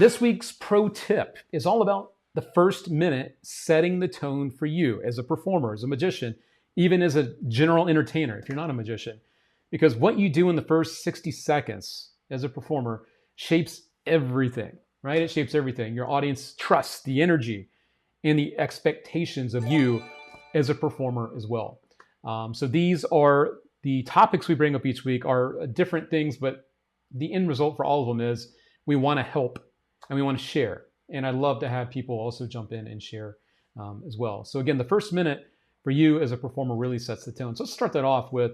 This week's pro tip is all about the first minute setting the tone for you as a performer, as a magician, even as a general entertainer, if you're not a magician. Because what you do in the first 60 seconds as a performer shapes everything, right? It shapes everything. Your audience trusts the energy and the expectations of you as a performer as well. So these are the topics we bring up each week are different things, but the end result for all of them is we want to help and we want to share. And I love to have people also jump in and share as well. So again, the first minute for you as a performer really sets the tone. So let's start that off with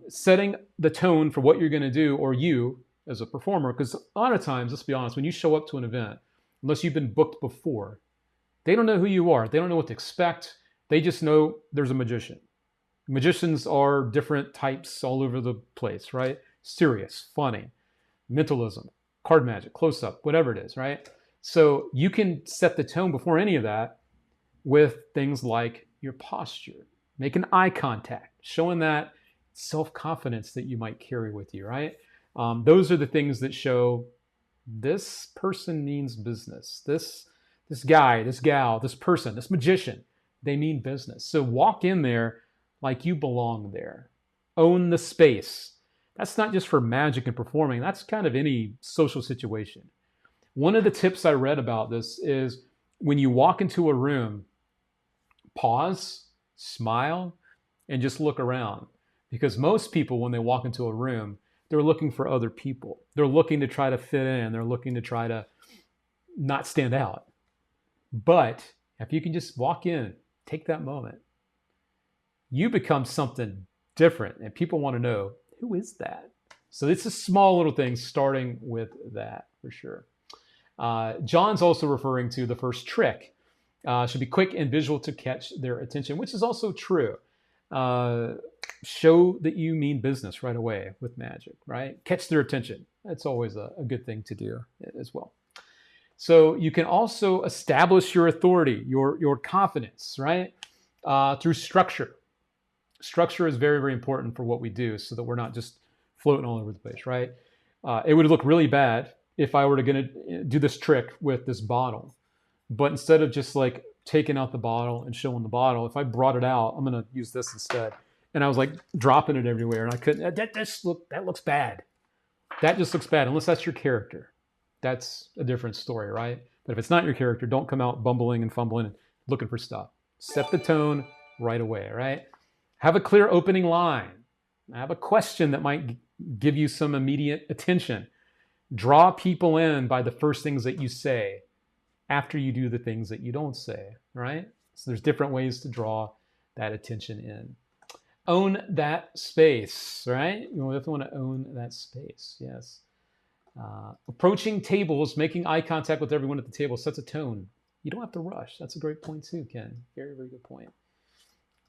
setting the tone for what you're going to do, or you as a performer. Because a lot of times, let's be honest, when you show up to an event, unless you've been booked before, they don't know who you are. They don't know what to expect. They just know there's a magician. Magicians are different types all over the place, right? Serious, funny, mentalism, card magic, close-up, whatever it is, right? So you can set the tone before any of that with things like your posture, making eye contact, showing that self-confidence that you might carry with you, right? Those are the things that show this person means business. This guy, this gal, this person, this magician, they mean business. So walk in there like you belong there. Own the space. That's not just for magic and performing. That's kind of any social situation. One of the tips I read about this is when you walk into a room, pause, smile, and just look around. Because most people, when they walk into a room, they're looking for other people. They're looking to try to fit in. They're looking to try to not stand out. But if you can just walk in, take that moment, you become something different, and people want to know, who is that? So it's a small little thing starting with that for sure. John's also referring to the first trick. Should be quick and visual to catch their attention, which is also true. Show that you mean business right away with magic, right? Catch their attention. That's always a good thing to do as well. So you can also establish your authority, your confidence, right? Through structure. Structure is very, very important for what we do so that we're not just floating all over the place, right? It would look really bad if I were to do this trick with this bottle. But instead of just like taking out the bottle and showing the bottle, if I brought it out, I'm going to use this instead. And I was like dropping it everywhere, and I couldn't. That looks bad. That just looks bad, unless that's your character. That's a different story, right? But if it's not your character, don't come out bumbling and fumbling and looking for stuff. Set the tone right away, right? Have a clear opening line. Have a question that might give you some immediate attention. Draw people in by the first things that you say after you do the things that you don't say, right? So there's different ways to draw that attention in. Own that space, right? You definitely want to own that space, yes. Approaching tables, making eye contact with everyone at the table sets a tone. You don't have to rush. That's a great point too, Ken. Very, very good point.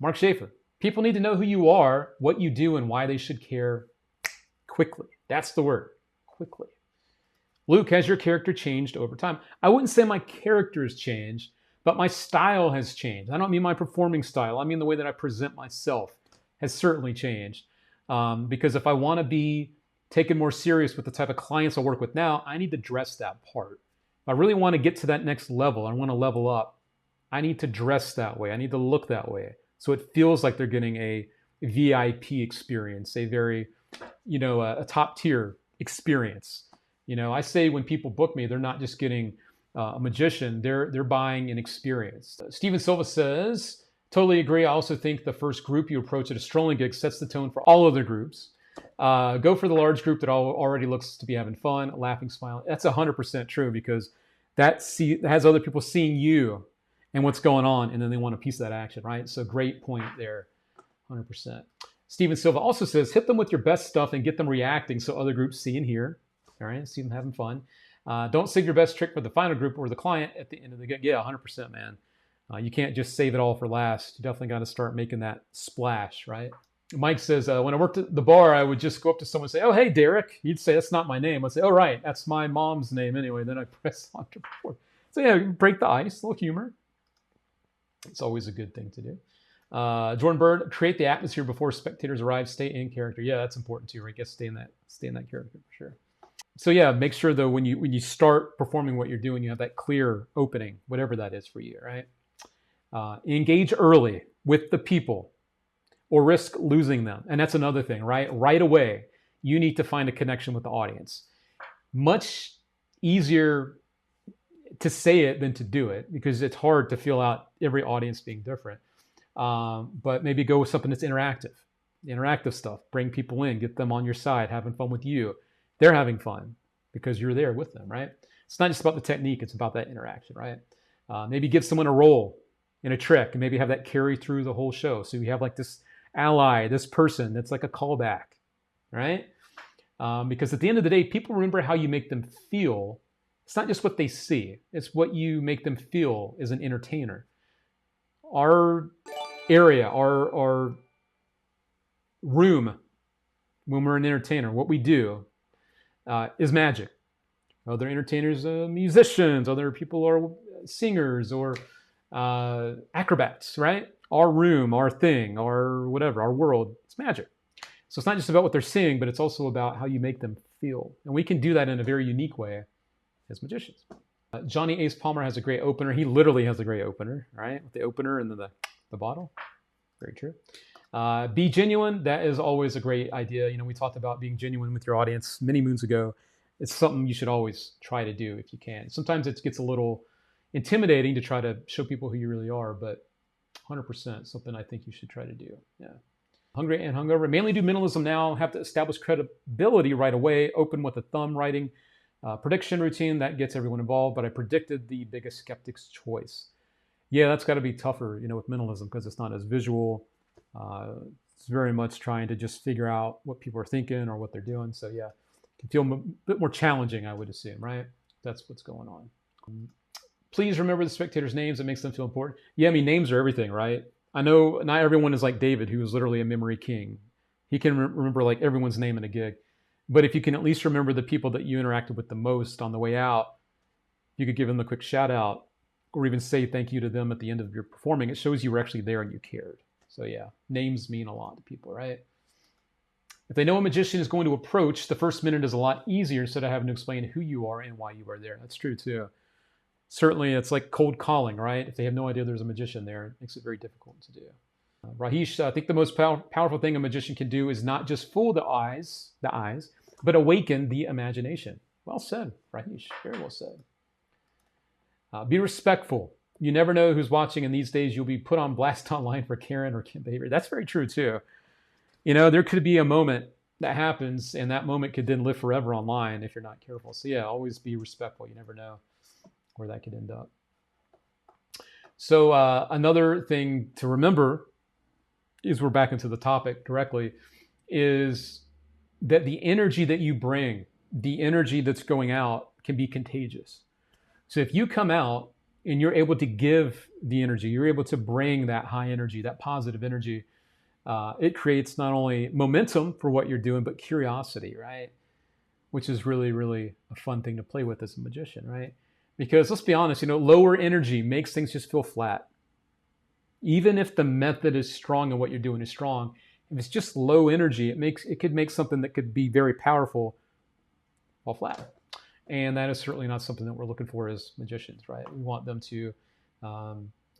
Mark Schaefer. People need to know who you are, what you do, and why they should care quickly. That's the word, quickly. Luke, has your character changed over time? I wouldn't say my character has changed, but my style has changed. I don't mean my performing style. I mean the way that I present myself has certainly changed. Because if I want to be taken more serious with the type of clients I work with now, I need to dress that part. If I really want to get to that next level, I want to level up, I need to dress that way. I need to look that way. So it feels like they're getting a VIP experience, a very, a top tier experience. I say when people book me, they're not just getting a magician, they're buying an experience. Steven Silva says, totally agree. I also think the first group you approach at a strolling gig sets the tone for all other groups. Go for the large group that already looks to be having fun, laughing, smiling. That's 100% true, because that has other people seeing you and what's going on, and then they want a piece of that action, right? So great point there, 100%. Steven Silva also says, hit them with your best stuff and get them reacting so other groups see and hear. All right, see them having fun. Don't save your best trick for the final group or the client at the end of the gig. Yeah, 100%, man. You can't just save it all for last. You definitely got to start making that splash, right? Mike says, when I worked at the bar, I would just go up to someone and say, oh, hey, Derek. He'd say, that's not my name. I'd say, oh, right, that's my mom's name anyway. Then I press on to record. So yeah, break the ice, a little humor. It's always a good thing to do. Jordan Bird, create the atmosphere before spectators arrive. Stay in character. Yeah, that's important too, right? Stay in that character for sure. So yeah, make sure though when you start performing what you're doing, you have that clear opening, whatever that is for you, right? Engage early with the people, or risk losing them, and that's another thing, right? Right away, you need to find a connection with the audience. Much easier to say it than to do it because it's hard to feel out every audience being different. But maybe go with something that's interactive stuff. Bring people in, get them on your side, having fun with you. They're having fun because you're there with them, right? It's not just about the technique, it's about that interaction, right? Maybe give someone a role in a trick and maybe have that carry through the whole show. So you have like this ally, this person that's like a callback, right? Because at the end of the day, people remember how you make them feel. It's not just what they see, it's what you make them feel as an entertainer. Our area, our room, when we're an entertainer, what we do is magic. Other entertainers, musicians, other people are singers or acrobats, right? Our room, our thing, our whatever, our world, it's magic. So it's not just about what they're seeing, but it's also about how you make them feel. And we can do that in a very unique way as magicians. Johnny Ace Palmer has a great opener. He literally has a great opener, right? With the opener and then the bottle. Very true. Be genuine. That is always a great idea. We talked about being genuine with your audience many moons ago. It's something you should always try to do if you can. Sometimes it gets a little intimidating to try to show people who you really are, but 100% something I think you should try to do. Yeah. Hungry and hungover. Mainly do minimalism now. Have to establish credibility right away. Open with a thumb writing prediction routine that gets everyone involved. But I predicted the biggest skeptic's choice. Yeah, that's got to be tougher, with minimalism because it's not as visual. It's very much trying to just figure out what people are thinking or what they're doing. So yeah, it can feel a bit more challenging, I would assume, right? That's what's going on. Please remember the spectators' names. It makes them feel important. Yeah, I mean, names are everything, right? I know not everyone is like David, who is literally a memory king. He can remember like everyone's name in a gig. But if you can at least remember the people that you interacted with the most on the way out, you could give them a quick shout out or even say thank you to them at the end of your performing. It shows you were actually there and you cared. So yeah, names mean a lot to people, right? If they know a magician is going to approach, the first minute is a lot easier instead of having to explain who you are and why you are there. That's true too. Certainly, it's like cold calling, right? If they have no idea there's a magician there, it makes it very difficult to do. Rahish, I think the most powerful thing a magician can do is not just fool the eyes, but awaken the imagination. Well said, Rahish. Very well said. Be respectful. You never know who's watching, and these days you'll be put on blast online for Karen or Kim behavior. That's very true too. There could be a moment that happens, and that moment could then live forever online if you're not careful. So yeah, always be respectful. You never know where that could end up. So another thing to remember is we're back into the topic directly, is that the energy that you bring, the energy that's going out can be contagious. So if you come out and you're able to give the energy, you're able to bring that high energy, that positive energy, it creates not only momentum for what you're doing, but curiosity, right? Which is really, really a fun thing to play with as a magician, right? Because let's be honest, lower energy makes things just feel flat. Even if the method is strong and what you're doing is strong, if it's just low energy, it could make something that could be very powerful fall flat. And that is certainly not something that we're looking for as magicians, right? We want them to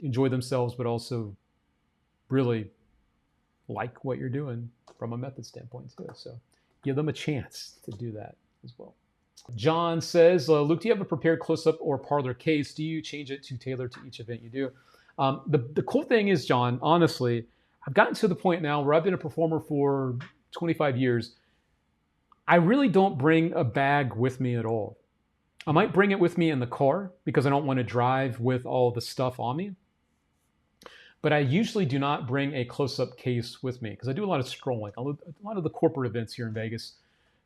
enjoy themselves, but also really like what you're doing from a method standpoint too. So give them a chance to do that as well. John says, Luke, do you have a prepared close-up or parlor case? Do you change it to tailor to each event you do? The cool thing is, John, honestly, I've gotten to the point now where I've been a performer for 25 years. I really don't bring a bag with me at all. I might bring it with me in the car because I don't want to drive with all the stuff on me. But I usually do not bring a close-up case with me because I do a lot of strolling. A lot of the corporate events here in Vegas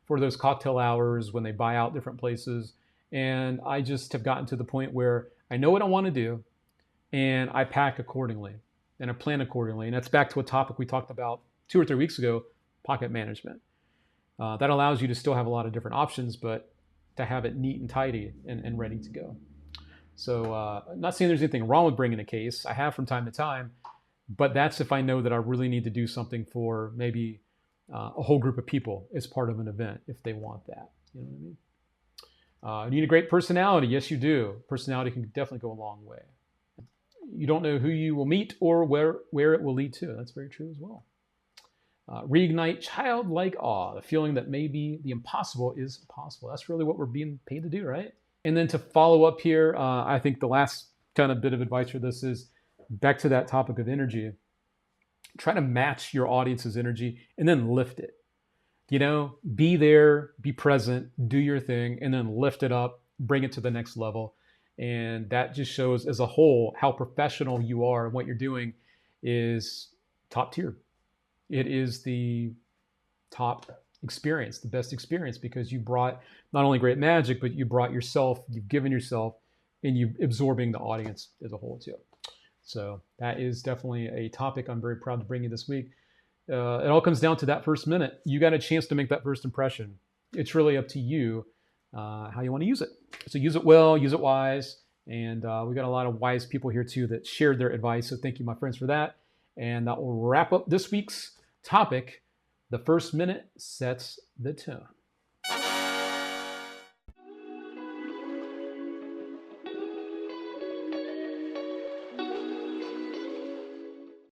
for those cocktail hours when they buy out different places. And I just have gotten to the point where I know what I want to do and I pack accordingly and I plan accordingly. And that's back to a topic we talked about 2 or 3 weeks ago, pocket management. That allows you to still have a lot of different options, but to have it neat and tidy and ready to go. So I'm not saying there's anything wrong with bringing a case. I have from time to time, but that's if I know that I really need to do something for maybe a whole group of people as part of an event if they want that. You know what I mean? You need a great personality. Yes, you do. Personality can definitely go a long way. You don't know who you will meet or where it will lead to. That's very true as well. Reignite childlike awe, the feeling that maybe the impossible is possible. That's really what we're being paid to do, right? And then to follow up here, I think the last kind of bit of advice for this is back to that topic of energy. Try to match your audience's energy and then lift it. Be there, be present, do your thing, and then lift it up, bring it to the next level. And that just shows as a whole how professional you are and what you're doing is top tier. It is the top experience, the best experience, because you brought not only great magic, but you brought yourself, you've given yourself, and you absorbing the audience as a whole too. So that is definitely a topic I'm very proud to bring you this week. It all comes down to that first minute. You got a chance to make that first impression. It's really up to you how you want to use it. So use it well, use it wise. And we got a lot of wise people here too that shared their advice. So thank you, my friends, for that. And that will wrap up this week's topic. The first minute sets the tone.